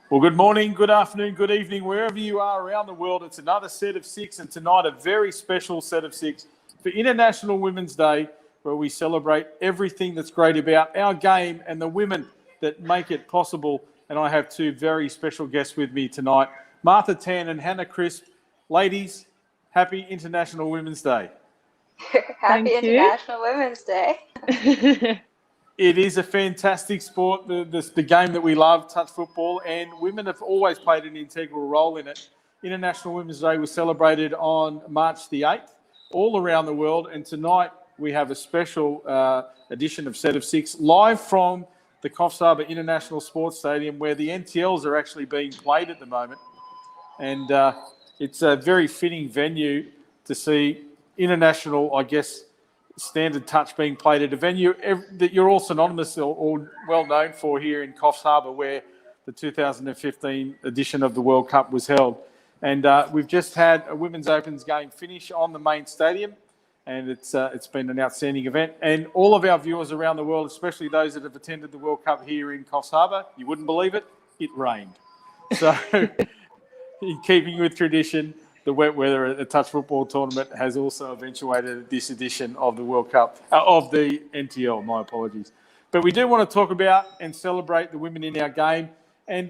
Well, good morning, good afternoon, good evening, wherever you are around the world. It's another set of six, and tonight a very special set of six for International Women's Day, where we celebrate everything that's great about our game and the women that make it possible. And I have two very special guests with me tonight, Martha Tan and Hannah Crisp. Ladies, happy International Women's Day. Happy International Women's Day. It is a fantastic sport, the game that we love, touch football, and women have always played an integral role in it. International Women's Day was celebrated on March the 8th, all around the world, and tonight we have a special edition of Set of Six, live from the Coffs Harbour International Sports Stadium, where the NTLs are actually being played at the moment. And it's a very fitting venue to see international, I guess, standard touch being played at a venue that you're all synonymous or well known for here in Coffs Harbour, where the 2015 edition of the World Cup was held. And we've just had a Women's Opens game finish on the main stadium, and it's been an outstanding event. And all of our viewers around the world, especially those that have attended the World Cup here in Coffs Harbour, you wouldn't believe it, it rained. So in keeping with tradition, the wet weather at the touch football tournament has also eventuated this edition of the World Cup, of the NTL, my apologies. But we do want to talk about and celebrate the women in our game. And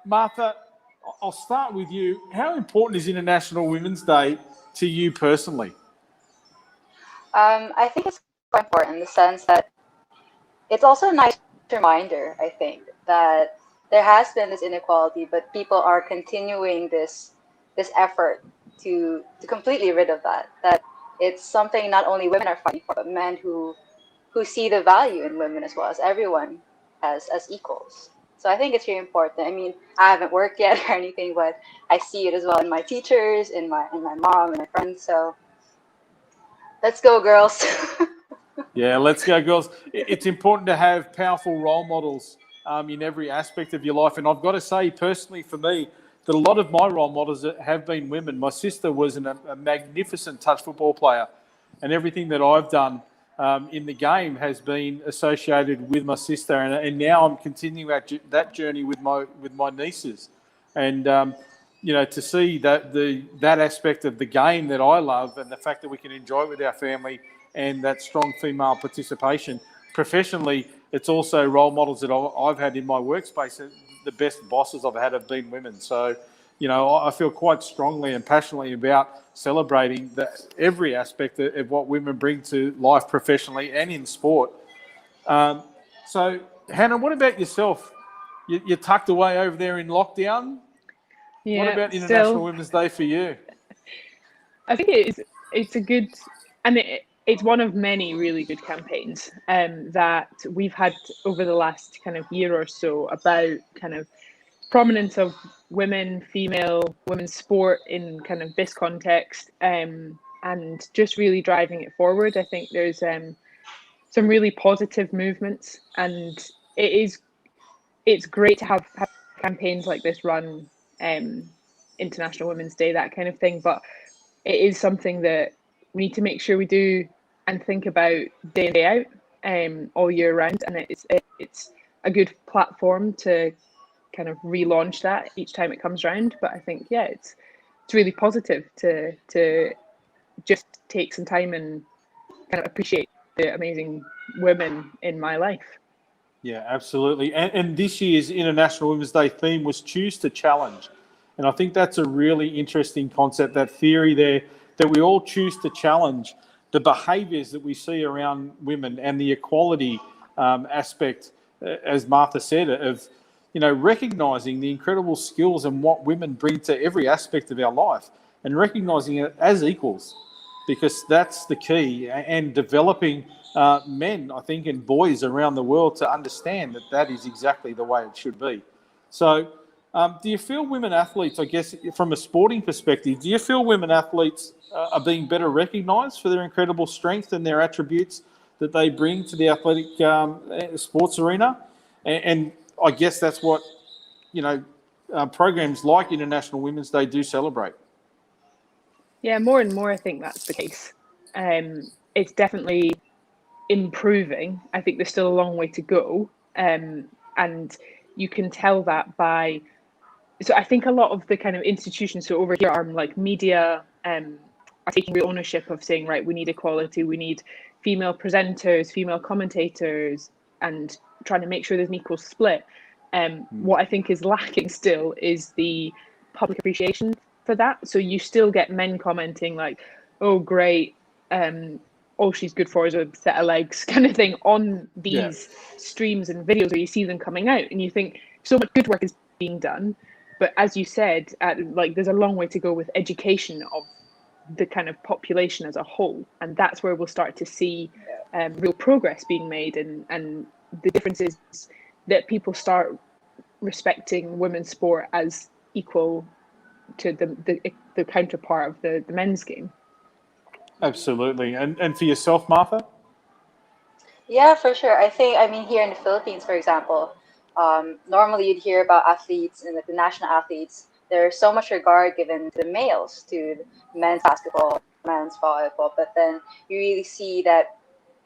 Martha, I'll start with you. How important is International Women's Day to you personally? I think it's quite important in the sense that it's also a nice reminder, I think, that there has been this inequality, but people are continuing this effort to completely rid of that it's something not only women are fighting for, but men who see the value in women as well as everyone as equals. So I think it's really important. I mean, I haven't worked yet or anything, but I see it as well in my teachers, in my mom and my friends. So let's go, girls. Yeah, let's go, girls. It's important to have powerful role models in every aspect of your life. And I've got to say, personally, for me, that a lot of my role models have been women. My sister was a magnificent touch football player, and everything that I've done in the game has been associated with my sister. And now I'm continuing that journey with my nieces. And to see that aspect of the game that I love, and the fact that we can enjoy it with our family, and that strong female participation professionally, it's also role models that I've had in my workspace. The best bosses I've had have been women. So, I feel quite strongly and passionately about celebrating every aspect of what women bring to life professionally and in sport. So, Hannah, what about yourself? You're tucked away over there in lockdown. Yeah, what about International Women's Day for you? I think it's a good, it's one of many really good campaigns that we've had over the last kind of year or so about kind of prominence of women's sport in kind of this context, and just really driving it forward. I think there's some really positive movements, and it's great to have campaigns like this run, International Women's Day, that kind of thing. But it is something that we need to make sure we do and think about day in, day out, all year round. And it's a good platform to kind of relaunch that each time it comes round. But I think, yeah, it's really positive to just take some time and kind of appreciate the amazing women in my life. Yeah, absolutely. And this year's International Women's Day theme was Choose to Challenge. And I think that's a really interesting concept, that theory there, that we all choose to challenge the behaviours that we see around women and the equality aspect, as Martha said, of recognising the incredible skills and what women bring to every aspect of our life, and recognising it as equals, because that's the key, and developing men, I think, and boys around the world to understand that is exactly the way it should be. So do you feel women athletes, I guess, from a sporting perspective, do you feel women athletes are being better recognised for their incredible strength and their attributes that they bring to the athletic sports arena? And I guess that's what, programs like International Women's Day do celebrate. Yeah, more and more I think that's the case. It's definitely improving. I think there's still a long way to go. And you can tell that by so I think a lot of the kind of institutions, so over here are like media, are taking real ownership of saying, right, we need equality, we need female presenters, female commentators, and trying to make sure there's an equal split. What I think is lacking still is the public appreciation for that. So you still get men commenting like, oh, great, all she's good for is a set of legs kind of thing on these streams and videos where you see them coming out. And you think so much good work is being done. But as you said, like there's a long way to go with education of the kind of population as a whole. And that's where we'll start to see real progress being made, and the difference is that people start respecting women's sport as equal to the counterpart of the men's game. Absolutely. And for yourself, Martha? Yeah, for sure. I mean, here in the Philippines, for example, normally you'd hear about athletes and the national athletes. There's so much regard given to the males, to men's basketball, men's volleyball, but then you really see that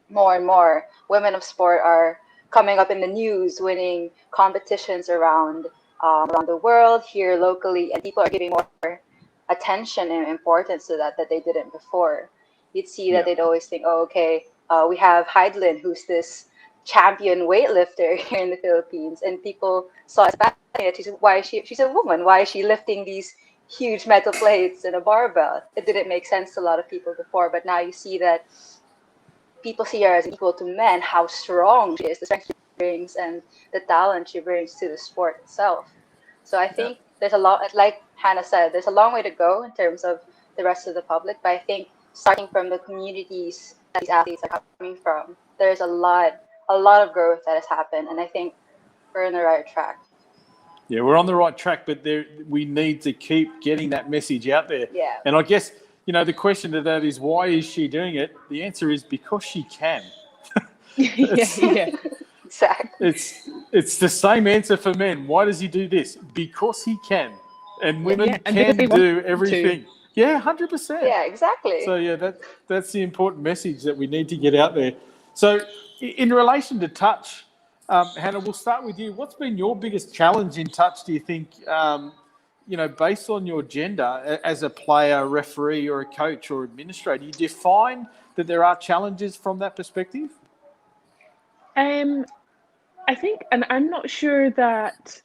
more and more women of sport are coming up in the news, winning competitions around the world, here locally, and people are giving more attention and importance to that they didn't before. You'd see that they'd always think, oh, okay, we have Heidelin, who's this champion weightlifter here in the Philippines, and people saw it back. She's a woman. Why is she lifting these huge metal plates and a barbell? It didn't make sense to a lot of people before, but now you see that people see her as equal to men, how strong she is, the strength she brings, and the talent she brings to the sport itself. So I think there's a lot, like Hannah said, there's a long way to go in terms of the rest of the public, but I think starting from the communities that these athletes are coming from, there's a lot of growth that has happened, and I think we're on the right track. Yeah, we're on the right track, but we need to keep getting that message out there. Yeah. And I guess, the question to that is, why is she doing it? The answer is because she can. Yeah. Exactly. It's the same answer for men. Why does he do this? Because he can. And women can do everything. Yeah, 100%. Yeah, exactly. So, that's the important message that we need to get out there. So, in relation to touch, Hannah, we'll start with you. What's been your biggest challenge in touch, do you think, based on your gender as a player, referee, or a coach or administrator? Do you find that there are challenges from that perspective? I think, and I'm not sure that,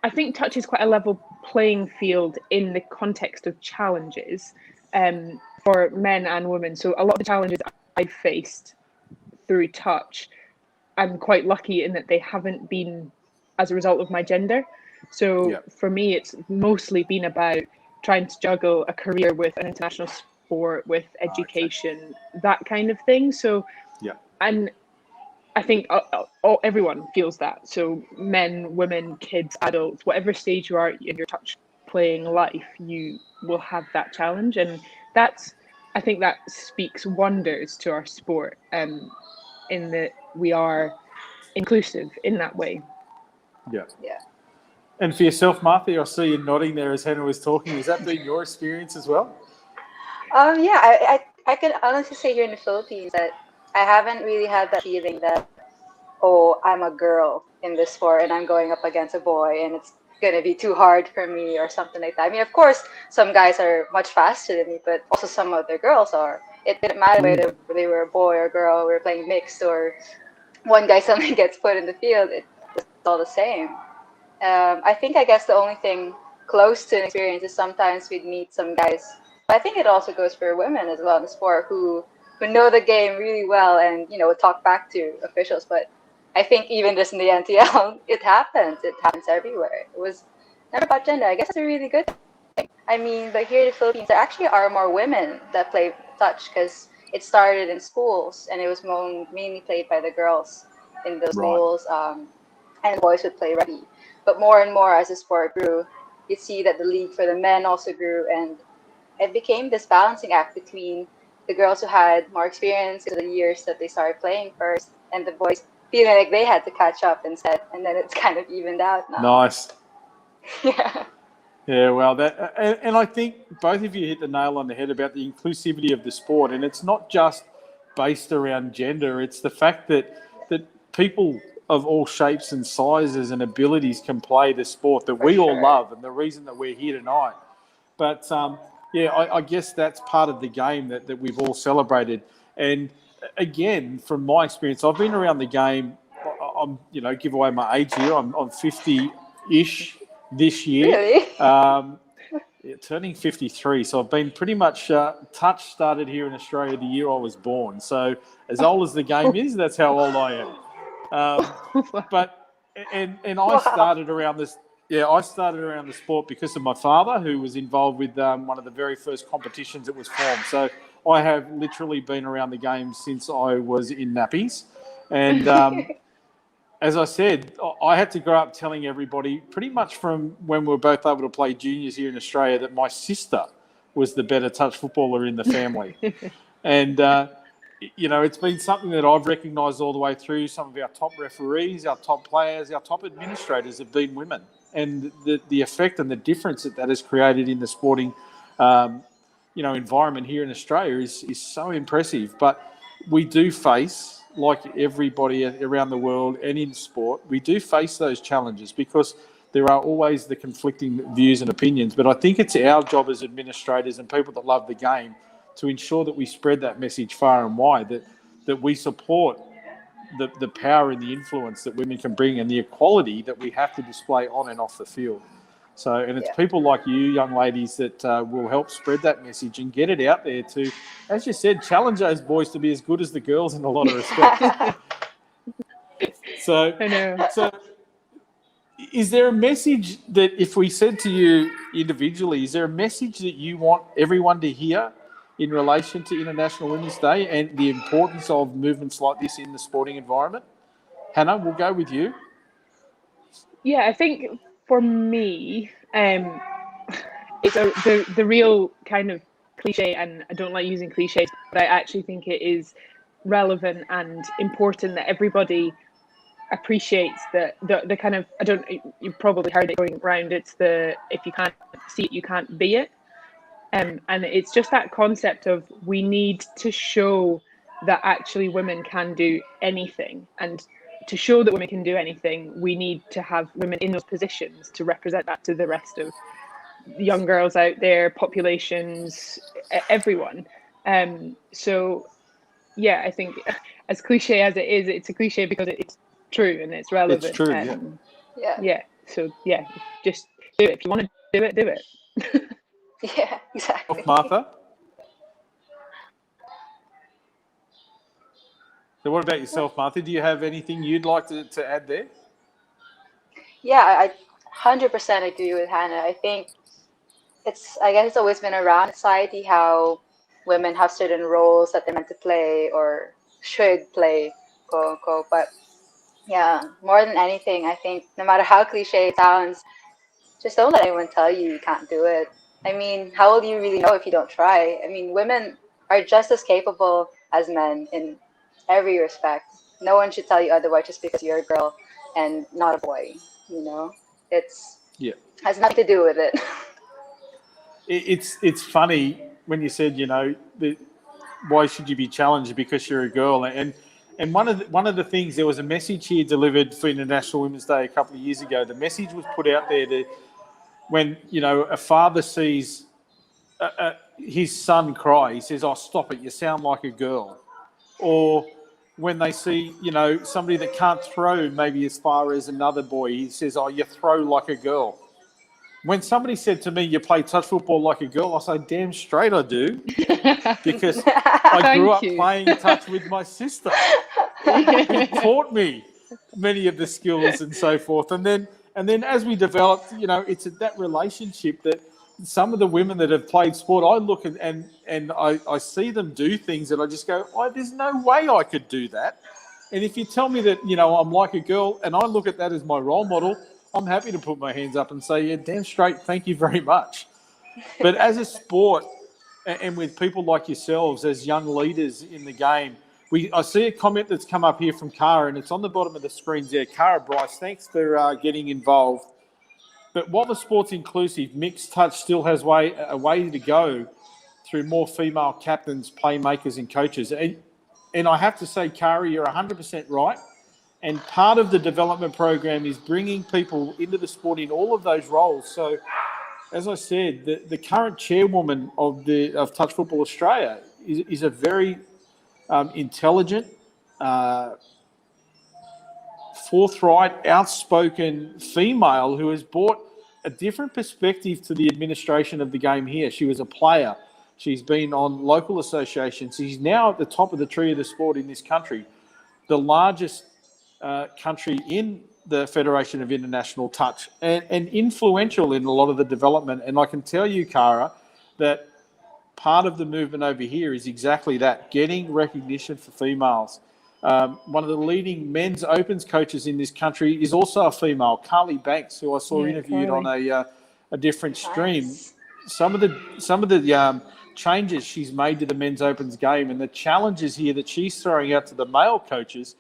I think touch is quite a level playing field in the context of challenges for men and women. So a lot of the challenges I've faced through touch, I'm quite lucky in that they haven't been as a result of my gender. So for me, it's mostly been about trying to juggle a career with an international sport, with education, that kind of thing. So, and I think everyone feels that. So men, women, kids, adults, whatever stage you are in your touch playing life, you will have that challenge. And I think that speaks wonders to our sport in that we are inclusive in that way. Yeah. And for yourself, Martha, I see you nodding there as Hannah was talking. Has that been your experience as well? I can honestly say here in the Philippines that I haven't really had that feeling that, oh, I'm a girl in this sport and I'm going up against a boy and it's going to be too hard for me or something like that. I mean, of course, some guys are much faster than me, but also some of the girls are. It didn't matter whether they were a boy or a girl, we were playing mixed, or one guy suddenly gets put in the field. It's all the same. I guess the only thing close to an experience is sometimes we'd meet some guys. I think it also goes for women as well in the sport who know the game really well and, talk back to officials. But I think even just in the NTL, it happens. It happens everywhere. It was never about gender. I guess it's a really good thing. I mean, but here in the Philippines, there actually are more women that play touch because it started in schools and it was mainly played by the girls in those schools, and the boys would play rugby. But more and more as the sport grew, you'd see that the league for the men also grew, and it became this balancing act between the girls who had more experience in the years that they started playing first, and the boys feeling like they had to catch up instead, and then it's kind of evened out now. Nice. Yeah. Yeah, well, and I think both of you hit the nail on the head about the inclusivity of the sport, and it's not just based around gender. It's the fact that people of all shapes and sizes and abilities can play the sport that we all love, and the reason that we're here tonight. But I guess that's part of the game that we've all celebrated. And again, from my experience, I've been around the game. I'm, give away my age here. I'm 50-ish this year. Really? Turning 53. So I've been pretty much touch started here in Australia the year I was born. So as old as the game is, that's how old I am. But I started around this. Yeah, I started around the sport because of my father, who was involved with one of the very first competitions that was formed. So I have literally been around the game since I was in nappies. And as I said, I had to grow up telling everybody pretty much from when we were both able to play juniors here in Australia that my sister was the better touch footballer in the family. And, it's been something that I've recognised all the way through. Some of our top referees, our top players, our top administrators have been women. And the effect and the difference that has created in the sporting, environment here in Australia is so impressive. But we do face, like everybody around the world and in sport, we do face those challenges because there are always the conflicting views and opinions. But I think it's our job as administrators and people that love the game to ensure that we spread that message far and wide, that we support the power and the influence that women can bring and the equality that we have to display on and off the field. So, and it's people like you, young ladies, that will help spread that message and get it out there to, as you said, challenge those boys to be as good as the girls in a lot of respects. So is there a message that if we said to you individually, is there a message that you want everyone to hear in relation to International Women's Day and the importance of movements like this in the sporting environment? Hannah, we'll go with you. Yeah, I think for me, it's the real kind of cliche, and I don't like using cliches, but I actually think it is relevant and important that everybody appreciates the kind of, you've probably heard it going around, it's the, if you can't see it, you can't be it. And it's just that concept of we need to show that actually women can do anything. And to show that women can do anything, we need to have women in those positions to represent that to the rest of young girls out there, populations, everyone. So, yeah, I think as cliche as it is, it's a cliche because it's true and it's relevant. It's true, So, just do it. If you want to do it, do it. Yeah, exactly. Martha? So what about yourself, Martha? Do you have anything you'd like to add there? Yeah, I 100% agree with Hannah. I think I guess it's always been around in society how women have certain roles that they're meant to play or should play, quote unquote. But yeah, more than anything, I think no matter how cliche it sounds, just don't let anyone tell you can't do it. I mean, how will you really know if you don't try? I mean, women are just as capable as men in every respect. No one should tell you otherwise just because you're a girl and not a boy. Has nothing to do with it. It's funny when you said, why should you be challenged because you're a girl? And one of the things, there was a message here delivered for International Women's Day a couple of years ago. The message was put out there that when, a father sees his son cry, he says, "Oh, stop it, you sound like a girl." Or when they see, somebody that can't throw maybe as far as another boy, he says, "Oh, you throw like a girl." When somebody said to me, "You play touch football like a girl," I say, "Damn straight I do," because I grew up playing touch with my sister. He taught me many of the skills and so forth. And then as we developed, it's that relationship that some of the women that have played sport, I look at and I see them do things that I just go, there's no way I could do that. And if you tell me that, I'm like a girl and I look at that as my role model, I'm happy to put my hands up and say, yeah, damn straight, thank you very much. But as a sport and with people like yourselves as young leaders in the game, I see a comment that's come up here from Cara, and it's on the bottom of the screens there. Cara Bryce, thanks for getting involved. But while the sport's inclusive, mixed touch still has a way to go through more female captains, playmakers and coaches. And I have to say, Cara, you're 100% right. And part of the development program is bringing people into the sport in all of those roles. So, as I said, the current chairwoman of Touch Football Australia is a very intelligent, forthright, outspoken female who has brought a different perspective to the administration of the game here. She was a player. She's been on local associations. She's now at the top of the tree of the sport in this country, the largest country in the Federation of International Touch, and influential in a lot of the development. And I can tell you, Cara, that part of the movement over here is exactly that, getting recognition for females. One of the leading men's opens coaches in this country is also a female, Carly Banks, who I saw interviewed Carly. on a different stream. Nice. Some of the changes she's made to the men's opens game and the challenges here that she's throwing out to the male coaches,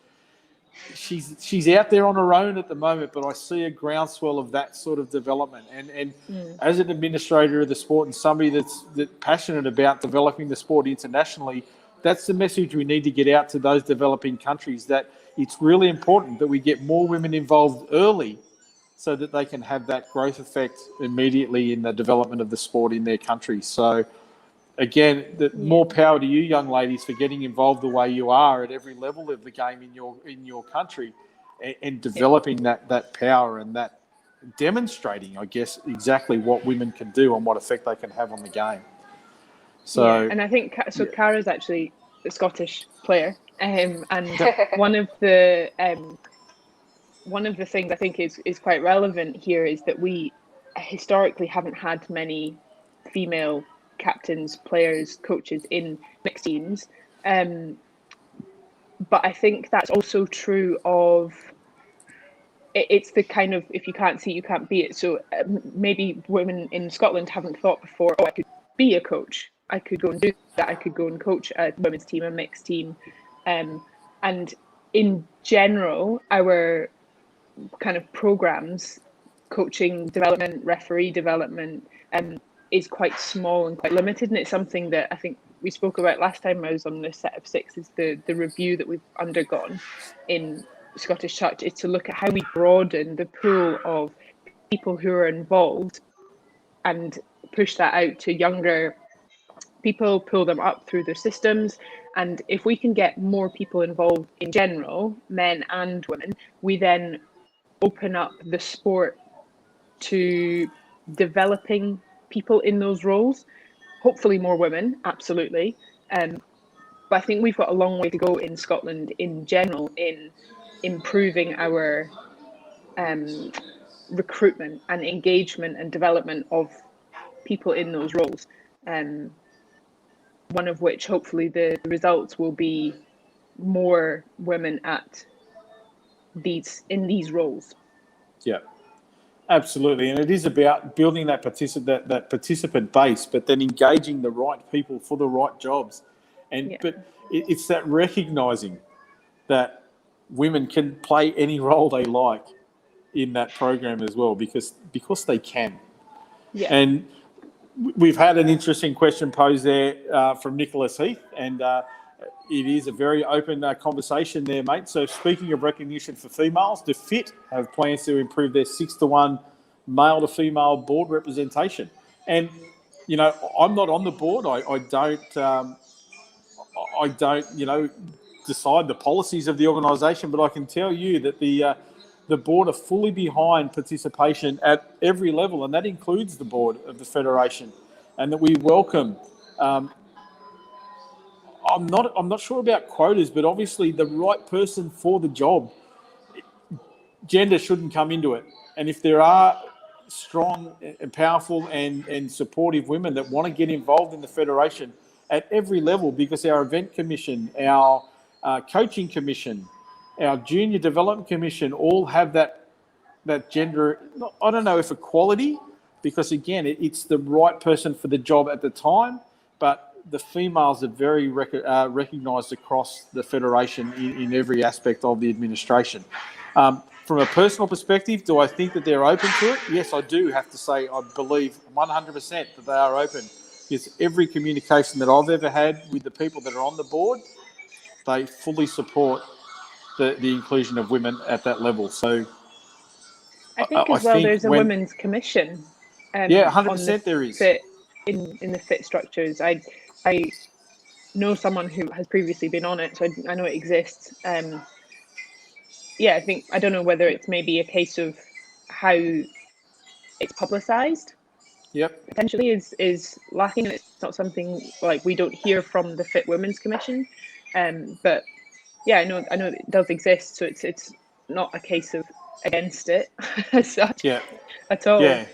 she's out there on her own at the moment, but I see a groundswell of that sort of development. And as an administrator of the sport and somebody that's passionate about developing the sport internationally, that's the message we need to get out to those developing countries, that it's really important that we get more women involved early so that they can have that growth effect immediately in the development of the sport in their country. So, again, more power to you, young ladies, for getting involved the way you are at every level of the game in your country, and developing that power and that demonstrating, I guess, exactly what women can do and what effect they can have on the game. So, and I think Cara's actually a Scottish player, and one of the things I think is quite relevant here is that we historically haven't had many female captains, players, coaches in mixed teams, but I think that's also true of it's the kind of, if you can't see, you can't be it. So maybe women in Scotland haven't thought before, I could be a coach, I could go and do that, I could go and coach a women's team, a mixed team, and in general our kind of programs, coaching development, referee development, is quite small and quite limited, and it's something that I think we spoke about last time I was on this set of six, is the review that we've undergone in Scottish Touch, is to look at how we broaden the pool of people who are involved and push that out to younger people, pull them up through their systems. And if we can get more people involved in general, men and women, we then open up the sport to developing people in those roles, hopefully more women, absolutely. But I think we've got a long way to go in Scotland in general in improving our recruitment and engagement and development of people in those roles. One of which hopefully the results will be more women in these roles. Yeah. Absolutely, and it is about building that participant base, but then engaging the right people for the right jobs, but it's that recognising that women can play any role they like in that program as well, because they can. Yeah. And we've had an interesting question posed there from Nicholas Heath, and it is a very open conversation there, mate. So speaking of recognition for females, the FIT have plans to improve their 6-to-1 male to female board representation. And, you know, I'm not on the board. I don't, decide the policies of the organisation, but I can tell you that the board are fully behind participation at every level, and that includes the board of the Federation, and that we welcome. I'm not sure about quotas, but obviously the right person for the job, gender shouldn't come into it. And if there are strong and powerful and supportive women that want to get involved in the Federation at every level, because our event commission, our coaching commission, our junior development commission all have that gender, I don't know if equality, because again, it's the right person for the job at the time, but the females are very recognised across the Federation in every aspect of the administration. From a personal perspective, do I think that they're open to it? Yes, I do have to say I believe 100% that they are open, because every communication that I've ever had with the people that are on the board, they fully support the inclusion of women at that level. So I think as well, there's a women's commission. Yeah, on 100% the there is. fit in the fit structures. I know someone who has previously been on it, so I know it exists. Yeah, I don't know whether it's maybe a case of how it's publicised. Yep. Potentially is lacking, and it's not something like we don't hear from the Fit Women's Commission. But yeah, I know it does exist, so it's not a case of against it as such. Yeah. At all. Yeah.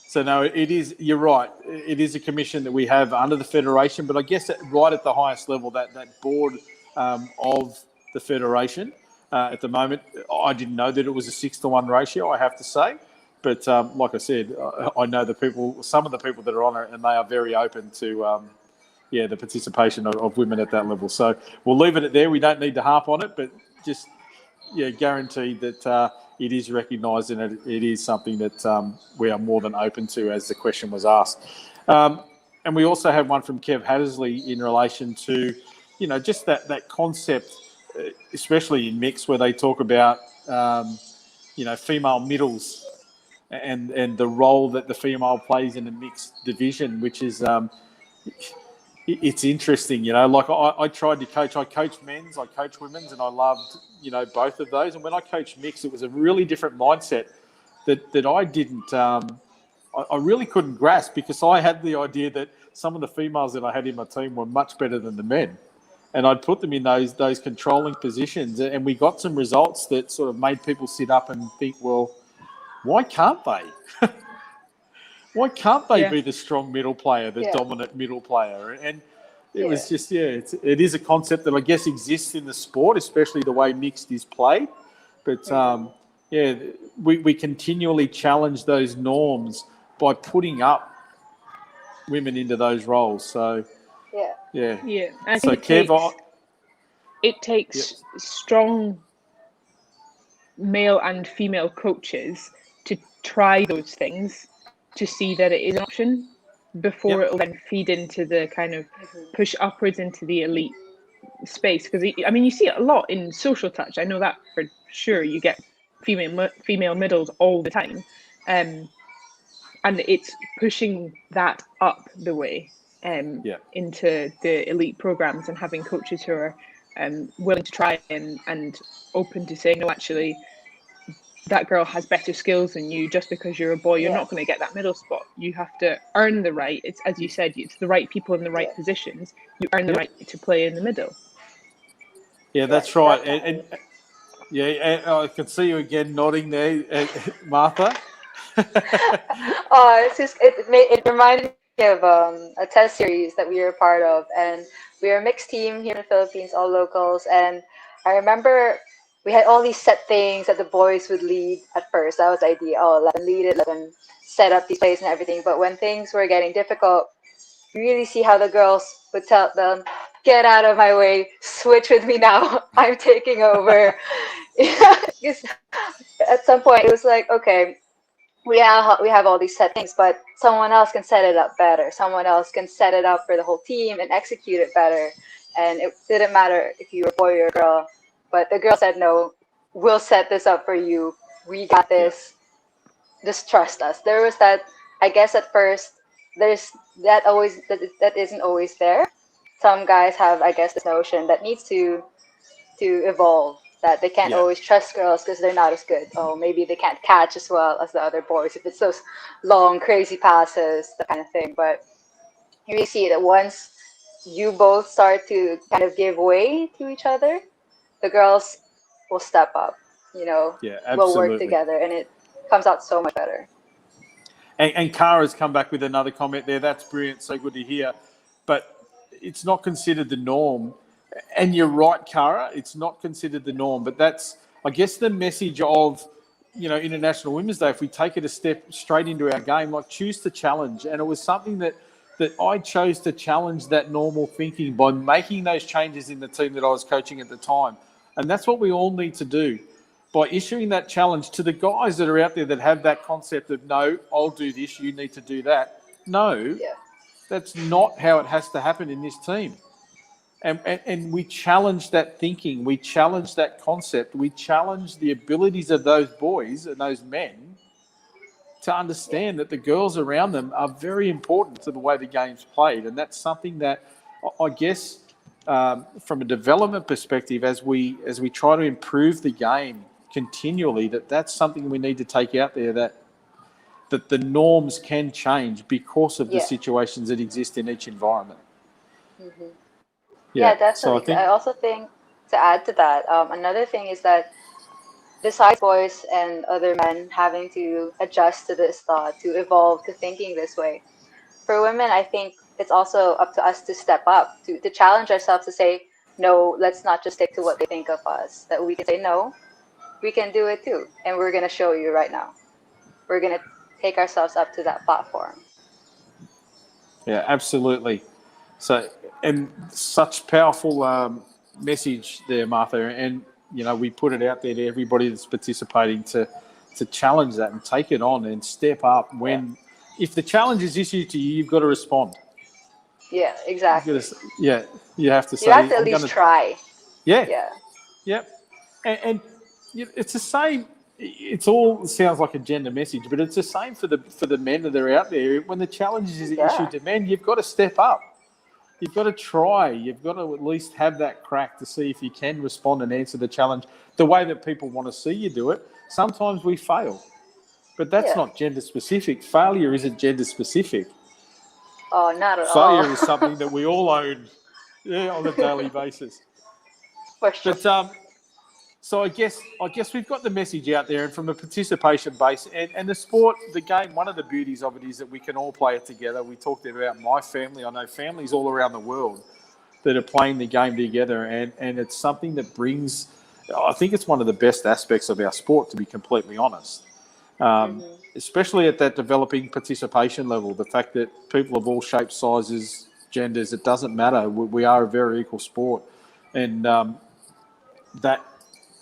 So no, it is. You're right. It is a commission that we have under the federation, but I guess right at the highest level, that board of the federation at the moment, I didn't know that it was a 6-to-1 ratio. I have to say, but like I said, I know some of the people that are on it, and they are very open to the participation of women at that level. So we'll leave it at there. We don't need to harp on it, but just guaranteed that. It is recognised, and it is something that we are more than open to, as the question was asked. And we also have one from Kev Hattersley in relation to, just that concept, especially in mix, where they talk about, female middles and the role that the female plays in a mixed division, which is it's interesting, like I tried to coach. I coached men's, I coached women's, and I loved, both of those. And when I coached mixed, it was a really different mindset that I didn't, I really couldn't grasp, because I had the idea that some of the females that I had in my team were much better than the men. And I'd put them in those controlling positions, and we got some results that sort of made people sit up and think, well, why can't they? Why can't they be the strong middle player, the dominant middle player? And it was just, it is a concept that I guess exists in the sport, especially the way mixed is played. But, we continually challenge those norms by putting up women into those roles. So, yeah. I think it takes strong male and female coaches to try those things, to see that it is an option before it will then feed into the kind of push upwards into the elite space. Because you see it a lot in social touch. I know that for sure. You get female middles all the time, and it's pushing that up the way into the elite programs, and having coaches who are willing to try and open to saying, no, actually, that girl has better skills than you. Just because you're a boy, you're not going to get that middle spot. You have to earn the right. It's, as you said, it's the right people in the right positions. You earn the right to play in the middle. Yeah, that's right. And I can see you again nodding there, Martha. It reminded me of a test series that we were a part of, and we were a mixed team here in the Philippines, all locals. And I remember we had all these set things that the boys would lead at first. That was the idea. Oh, let them lead it, let them set up these plays and everything. But when things were getting difficult, you really see how the girls would tell them, get out of my way, switch with me now, I'm taking over. At some point, it was like, okay, we have all these set things, but someone else can set it up better. Someone else can set it up for the whole team and execute it better. And it didn't matter if you were a boy or a girl. But the girl said, no, we'll set this up for you. We got this. Just trust us. There was that, I guess at first, there's that isn't always there. Some guys have, I guess, this notion that needs to evolve, that they can't always trust girls because they're not as good. Oh, maybe they can't catch as well as the other boys if it's those long, crazy passes, that kind of thing. But you really see that once you both start to kind of give way to each other, the girls will step up, will work together, and it comes out so much better. And Kara's come back with another comment there. That's brilliant. So good to hear. But it's not considered the norm. And you're right, Kara. It's not considered the norm. But that's, I guess, the message of, International Women's Day. If we take it a step straight into our game, like choose to challenge. And it was something that I chose to challenge that normal thinking by making those changes in the team that I was coaching at the time. And that's what we all need to do, by issuing that challenge to the guys that are out there that have that concept of, no, I'll do this, you need to do that. No, that's not how it has to happen in this team. and we challenge that thinking, we challenge that concept, we challenge the abilities of those boys and those men to understand that the girls around them are very important to the way the game's played. And that's something that I guess from a development perspective, as we try to improve the game continually, that's something we need to take out there, that the norms can change because of the situations that exist in each environment. Mm-hmm. Yeah, definitely. So I think, I also think, to add to that, another thing is that besides boys and other men having to adjust to this thought, to evolve to thinking this way, for women, I think it's also up to us to step up, to challenge ourselves to say, no, let's not just stick to what they think of us, that we can say, no, we can do it too. And we're going to show you right now. We're going to take ourselves up to that platform. yeah, absolutely. So, and such powerful message there, Martha. And, you know, we put it out there to everybody that's participating to challenge that and take it on and step up when, if the challenge is issued to you, you've got to respond. Yeah, exactly. You have to say, you have to at least try. Yeah. Yep. And it's the same. It all sounds like a gender message, but it's the same for the men that are out there. When the challenge is issued to men, you've got to step up. You've got to try. You've got to at least have that crack to see if you can respond and answer the challenge the way that people want to see you do it. Sometimes we fail, but that's not gender specific. Failure isn't gender specific. Oh, not at all. Failure is something that we all own on a daily basis. For sure. But so I guess we've got the message out there, and from a participation base and the sport, the game, one of the beauties of it is that we can all play it together. We talked about my family. I know families all around the world that are playing the game together, and it's something that brings, I think it's one of the best aspects of our sport, to be completely honest. Especially at that developing participation level, the fact that people of all shapes, sizes, genders, it doesn't matter. We are a very equal sport, and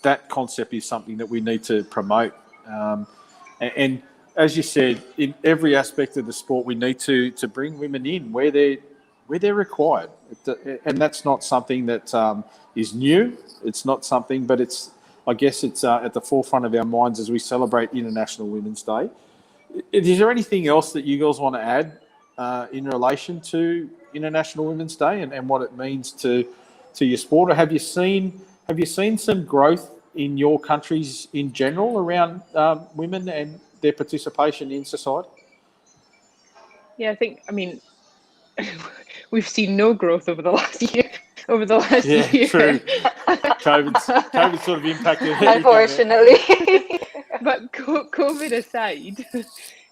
that concept is something that we need to promote. And as you said, in every aspect of the sport, we need to bring women in where they're required. And that's not something that is new. It's not something, but I guess it's at the forefront of our minds as we celebrate International Women's Day. Is there anything else that you girls want to add in relation to International Women's Day and what it means to your sport? Or have you seen some growth in your countries in general around women and their participation in society? Yeah, I mean, we've seen no growth over the last year. Yeah, true. COVID sort of impacted it. Unfortunately. But COVID aside,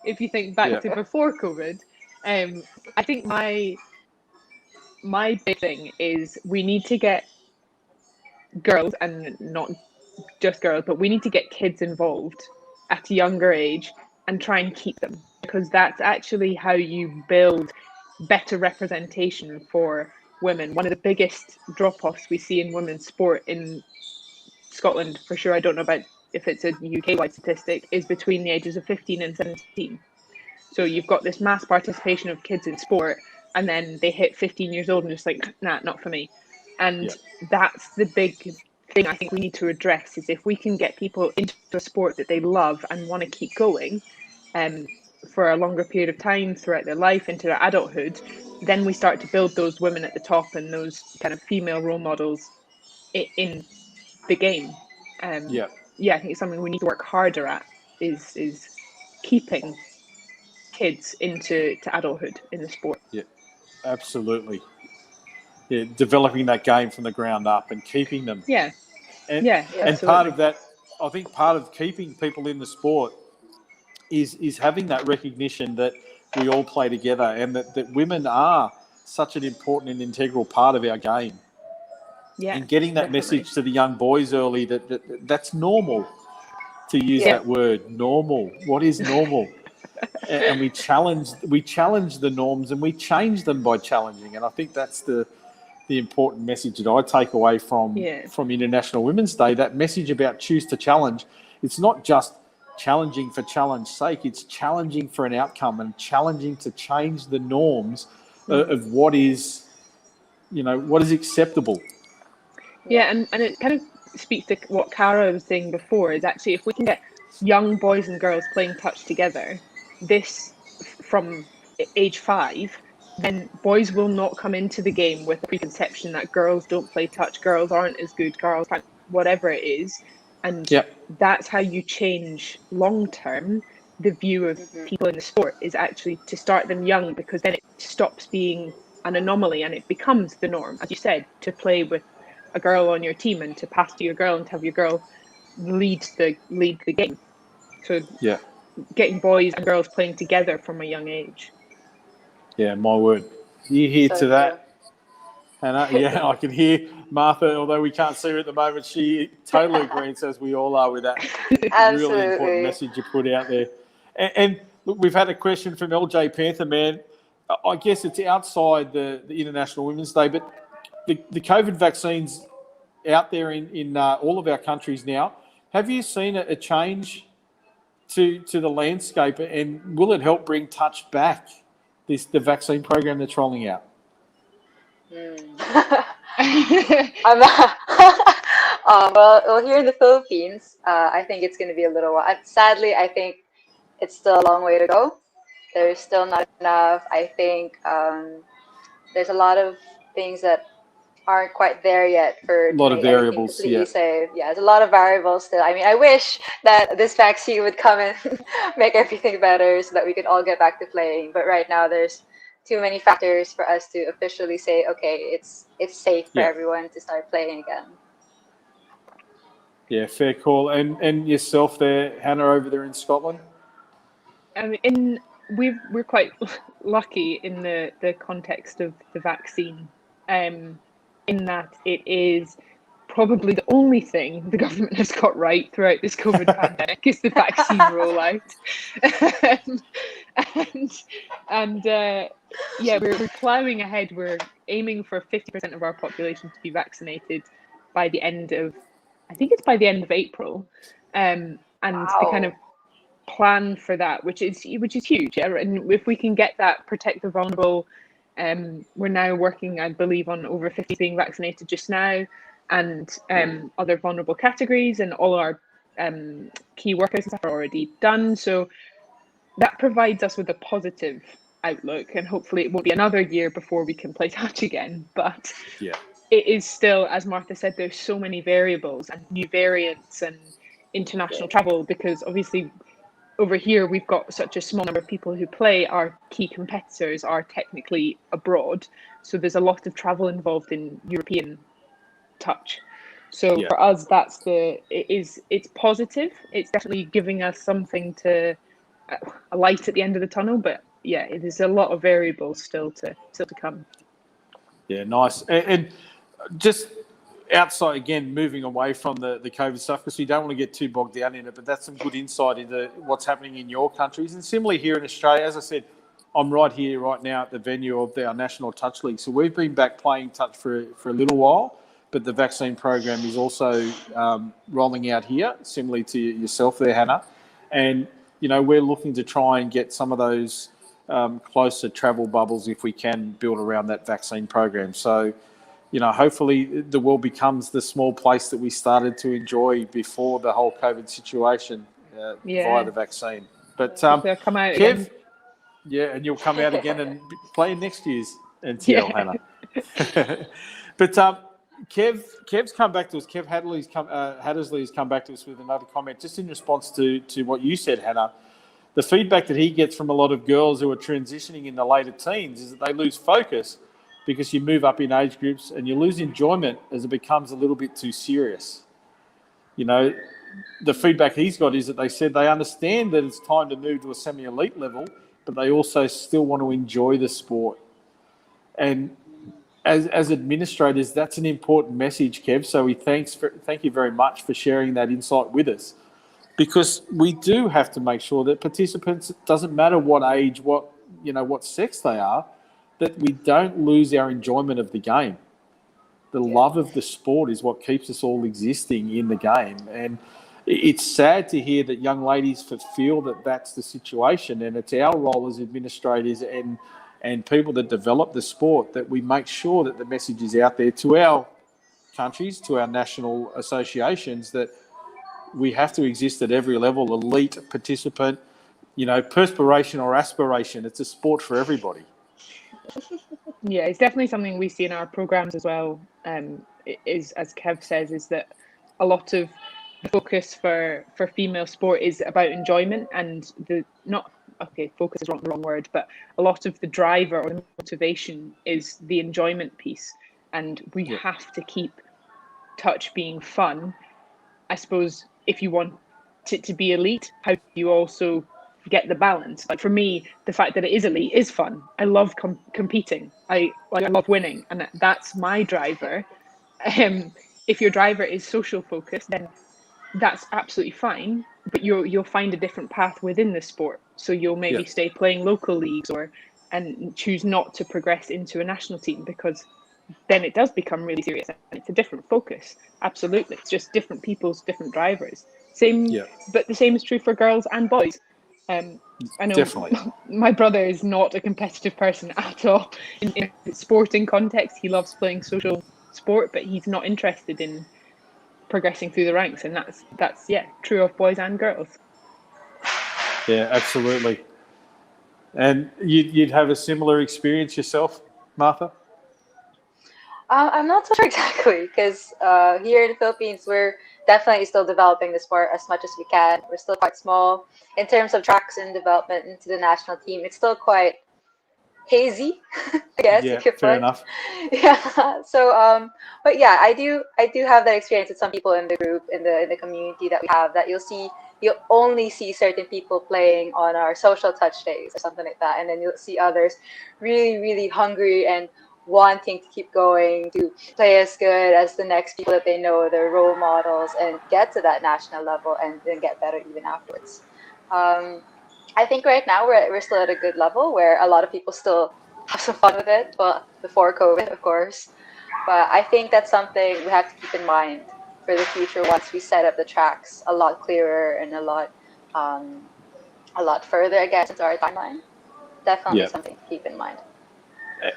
if you think back to before COVID, I think my big thing is we need to get girls, and not just girls, but we need to get kids involved at a younger age and try and keep them, because that's actually how you build better representation for women. One of the biggest drop-offs we see in women's sport in Scotland, for sure, I don't know about if it's a UK-wide statistic, is between the ages of 15 and 17. So you've got this mass participation of kids in sport, and then they hit 15 years old and just like, nah, not for me. And that's the big thing I think we need to address, is if we can get people into a sport that they love and want to keep going for a longer period of time throughout their life into their adulthood, then we start to build those women at the top and those kind of female role models in the game. I think it's something we need to work harder at, is keeping kids into adulthood in the sport. Yeah, absolutely. Yeah, developing that game from the ground up and keeping them. And part of that, I think part of keeping people in the sport is having that recognition that we all play together, and that women are such an important and integral part of our game. Yeah, and getting that message to the young boys early that's normal, to use that word, normal. What is normal? And we challenge the norms, and we change them by challenging. And I think that's the important message that I take away from International Women's Day. That message about choose to challenge. It's not just challenging for challenge's sake. It's challenging for an outcome and challenging to change the norms of what is what is acceptable. Yeah, and it kind of speaks to what Cara was saying before, is actually if we can get young boys and girls playing touch together, this from age 5, then boys will not come into the game with the preconception that girls don't play touch, girls aren't as good, girls can't, whatever it is. And Yep. that's how you change long term the view of people in the sport, is actually to start them young, because then it stops being an anomaly and it becomes the norm, as you said, to play with a girl on your team and to pass to your girl and to have your girl lead the game. So Yeah. getting boys and girls playing together from a young age. Yeah, my word. You hear So to that? Hannah? Yeah, I can hear Martha, although we can't see her at the moment. She totally agrees, as we all are, with that really important Absolutely. message you put out there. And look, we've had a question from LJ Panther, man. I guess it's outside the International Women's Day, but the COVID vaccines out there in all of our countries now. Have you seen a change to the landscape, and will it help bring touch back, the vaccine program that's rolling out? Well, here in the Philippines, I think it's going to be a little while. Sadly, I think it's still a long way to go. There's still not enough. I think there's a lot of things that aren't quite there yet A to lot of make everything variables, completely yeah. safe. Yeah, there's a lot of variables still. I mean, I wish that this vaccine would come and make everything better so that we could all get back to playing. But right now, there's too many factors for us to officially say, okay, it's safe for Yeah. everyone to start playing again. Yeah, fair call. And yourself there, Hannah, over there in Scotland? We're quite lucky in the context of the vaccine, in that it is probably the only thing the government has got right throughout this COVID pandemic is the vaccine rollout. Yeah, we're ploughing ahead. We're aiming for 50% of our population to be vaccinated by the end of, I think it's by the end of April, and the kind of plan for that, which is huge. Yeah? And if we can get that, protect the vulnerable. We're now working, I believe, on over 50 being vaccinated just now, and other vulnerable categories, and all our key workers and stuff are already done. So that provides us with a positive outlook, and hopefully it won't be another year before we can play touch again. But Yeah. it is still, as Martha said, there's so many variables and new variants and international travel, because obviously over here we've got such a small number of people who play. Our key competitors are technically abroad, so there's a lot of travel involved in European touch. So for us, it's positive. It's definitely giving us something to a light at the end of the tunnel. But yeah, it is a lot of variables still to come. Yeah, nice. And just outside, again, moving away from the COVID stuff, because we don't want to get too bogged down in it, but that's some good insight into what's happening in your countries. And similarly here in Australia, as I said, I'm right here, right now at the venue of our National Touch League. So we've been back playing touch for a little while, but the vaccine program is also rolling out here, similarly to yourself there, Hannah. And, we're looking to try and get some of those closer travel bubbles, if we can, build around that vaccine program. So, hopefully the world becomes the small place that we started to enjoy before the whole COVID situation via the vaccine. But they'll come out Kev, again. yeah, and you'll come out again and play in next year's NTL, Hannah. But Kev's come back to us. Kev Hattersley's come back to us with another comment, just in response to what you said, Hannah. The feedback that he gets from a lot of girls who are transitioning in the later teens is that they lose focus because you move up in age groups and you lose enjoyment as it becomes a little bit too serious. The feedback he's got is that they said they understand that it's time to move to a semi-elite level, but they also still want to enjoy the sport. And as administrators, that's an important message, Kev. So thank you very much for sharing that insight with us, because we do have to make sure that participants, it doesn't matter what age, what sex they are, that we don't lose our enjoyment of the game. The love of the sport is what keeps us all existing in the game. And it's sad to hear that young ladies feel that that's the situation. And it's our role as administrators and and people that develop the sport, that we make sure that the message is out there to our countries, to our national associations, that we have to exist at every level, elite, participant, perspiration or aspiration. It's a sport for everybody. Yeah, it's definitely something we see in our programs as well. Is, as Kev says, is that a lot of the focus for female sport is about enjoyment, and focus is the wrong word, but a lot of the driver or the motivation is the enjoyment piece, and we have to keep touch being fun. I suppose if you want it to be elite, how do you also get the balance? Like for me, the fact that it is elite is fun. I love competing. I love winning, and that's my driver. If your driver is social focused, then that's absolutely fine. But you'll find a different path within the sport. So you'll maybe stay playing local leagues and choose not to progress into a national team, because then it does become really serious and it's a different focus. Absolutely. It's just different people's different drivers. But the same is true for girls and boys. I know Definitely. My brother is not a competitive person at all. In sporting context, he loves playing social sport, but he's not interested in progressing through the ranks, and that's true of boys and girls. Yeah, absolutely. And you'd have a similar experience yourself, Martha? I'm not so sure exactly, because here in the Philippines, we're definitely still developing the sport as much as we can. We're still quite small in terms of tracks and development into the national team. It's still quite hazy, I guess. Yeah, you could fair put. enough. Yeah. So, but yeah, I do have that experience with some people in the group, in the community that we have, that you'll only see certain people playing on our social touch days or something like that, and then you'll see others really, really hungry and wanting to keep going, to play as good as the next people that they know, their role models, and get to that national level and then get better even afterwards. I think right now we're still at a good level where a lot of people still have some fun with it. Well, before COVID, of course. But I think that's something we have to keep in mind for the future once we set up the tracks a lot clearer and a lot further, I guess, into our timeline. Definitely something to keep in mind.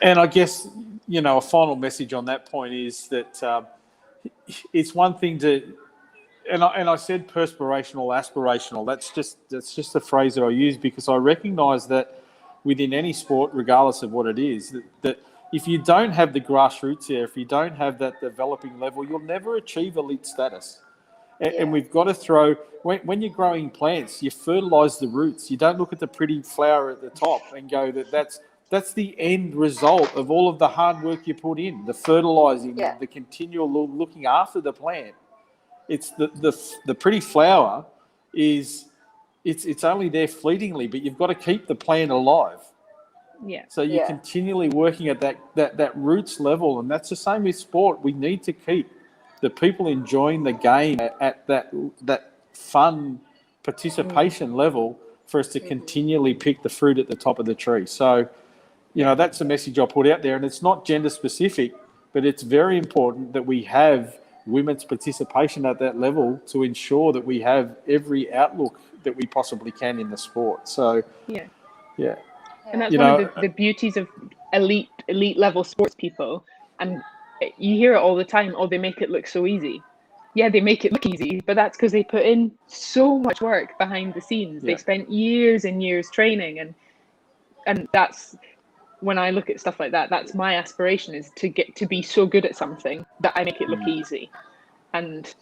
And I guess, a final message on that point is that it's one thing to, and I said perspirational, aspirational. That's just a phrase that I use because I recognise that within any sport, regardless of what it is, that if you don't have the grassroots there, if you don't have that developing level, you'll never achieve elite status. And we've got to throw, when you're growing plants, you fertilise the roots. You don't look at the pretty flower at the top and go that's the end result of all of the hard work you put in, the fertilising, the continual looking after the plant. It's the pretty flower is it's only there fleetingly, but you've got to keep the plant alive. Yeah. So you're continually working at that roots level, and that's the same with sport. We need to keep the people enjoying the game at that fun participation level for us to continually pick the fruit at the top of the tree. So, that's the message I put out there, and it's not gender specific, but it's very important that we have women's participation at that level to ensure that we have every outlook that we possibly can in the sport. So, yeah. And that's one of the beauties of elite level sports people. And you hear it all the time, they make it look so easy. Yeah, they make it look easy, but that's because they put in so much work behind the scenes. They spent years and years training, and that's, when I look at stuff like that, that's my aspiration, is to get to be so good at something that I make it look easy. And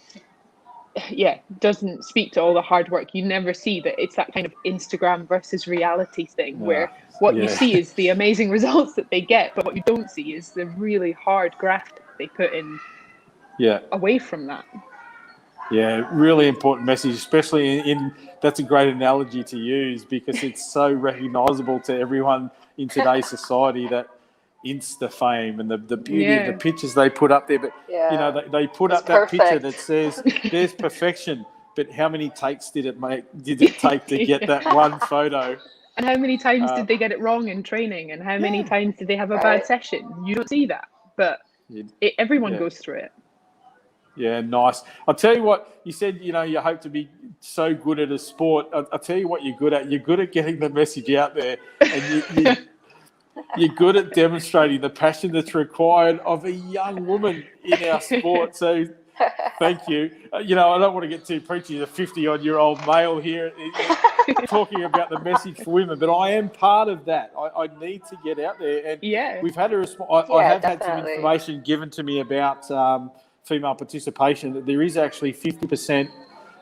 doesn't speak to all the hard work. You never see that it's that kind of Instagram versus reality thing where what you see is the amazing results that they get, but what you don't see is the really hard graft they put in away from that. Yeah, really important message, especially in that's a great analogy to use because it's so recognisable to everyone in today's society, that Insta fame and the beauty of the pictures they put up there. But, they put up that picture that says, there's perfection, but how many takes did it take to get that one photo? And how many times did they get it wrong in training? And how many times did they have a bad session? You don't see that, but everyone goes through it. Yeah, nice. I'll tell you what, you said, you hope to be so good at a sport. I'll tell you what you're good at. You're good at getting the message out there. And you're good at demonstrating the passion that's required of a young woman in our sport. So thank you. I don't want to get too preachy, the 50-odd-year-old male here talking about the message for women, but I am part of that. I need to get out there. And we've had I have had some information given to me about female participation, that there is actually 50%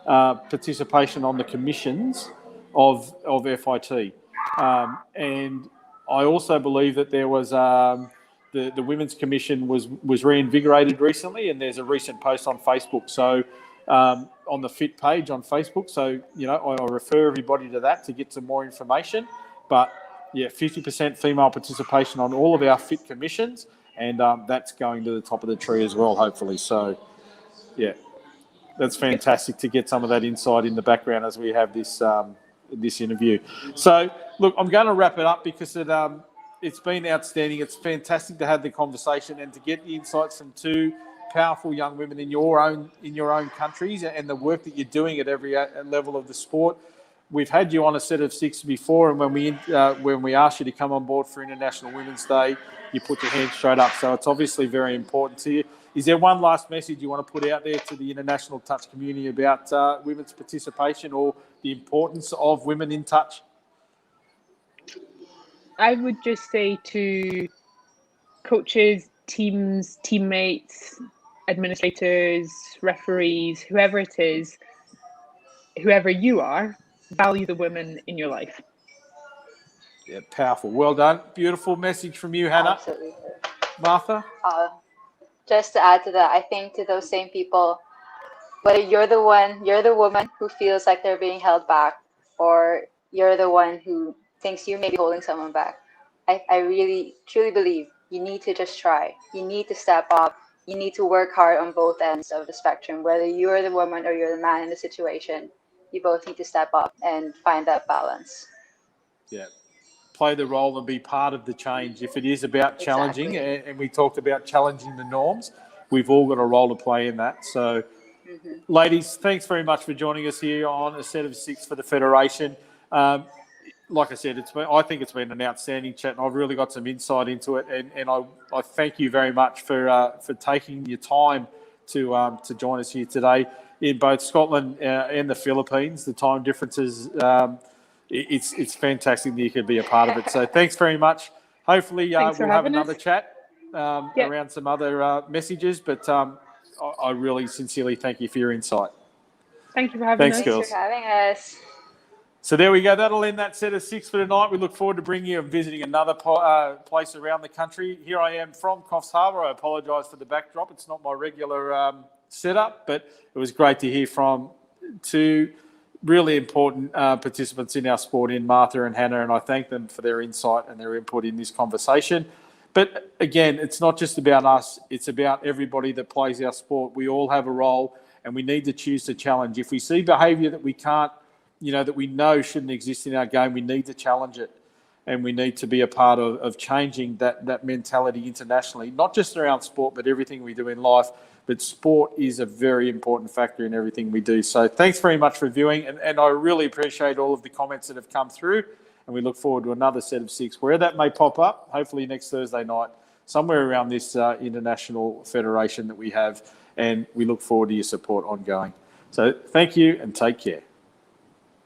participation on the commissions of FIT. And I also believe that there was the Women's Commission was reinvigorated recently, and there's a recent post on Facebook. So on the FIT page on Facebook. So, I refer everybody to that to get some more information. But 50% female participation on all of our FIT commissions, and that's going to the top of the tree as well, hopefully. So, that's fantastic to get some of that insight in the background as we have this this interview. So, look, I'm going to wrap it up because it's been outstanding. It's fantastic to have the conversation and to get the insights from two powerful young women in your own countries and the work that you're doing at every level of the sport. We've had you on a set of six before, and when we asked you to come on board for International Women's Day, you put your hand straight up. So it's obviously very important to you. Is there one last message you want to put out there to the international touch community about women's participation or the importance of women in touch? I would just say to coaches, teams, teammates, administrators, referees, whoever it is, whoever you are, value the women in your life. Yeah, powerful. Well done. Beautiful message from you, Hannah. Absolutely. Martha? Just to add to that, I think to those same people, whether you're the woman who feels like they're being held back, or you're the one who thinks you may be holding someone back, I really, truly believe you need to just try. You need to step up. You need to work hard on both ends of the spectrum. Whether you're the woman or you're the man in the situation, you both need to step up and find that balance. Yeah. Play the role and be part of the change. If it is about challenging, and we talked about challenging the norms, we've all got a role to play in that. So, ladies, thanks very much for joining us here on a set of six for the Federation. Like I said, I think it's been an outstanding chat, and I've really got some insight into it. And I thank you very much for taking your time to join us here today in both Scotland and the Philippines. The time differences. It's fantastic that you could be a part of it. So thanks very much. Hopefully we'll have another chat around some other messages. But I really sincerely thank you for your insight. Thank you for having us. Thanks, girls. Thanks for having us. So there we go. That'll end that set of six for tonight. We look forward to bringing you and visiting another place around the country. Here I am from Coffs Harbour. I apologise for the backdrop. It's not my regular setup, but it was great to hear from two really important participants in our sport, in Martha and Hannah, and I thank them for their insight and their input in this conversation. But again, it's not just about us. It's about everybody that plays our sport. We all have a role, and we need to choose to challenge. If we see behaviour that we can't, that we know shouldn't exist in our game, we need to challenge it. And we need to be a part of changing that mentality internationally, not just around sport, but everything we do in life. But sport is a very important factor in everything we do. So thanks very much for viewing. And I really appreciate all of the comments that have come through. And we look forward to another set of six, where that may pop up, hopefully next Thursday night, somewhere around this international federation that we have. And we look forward to your support ongoing. So thank you and take care.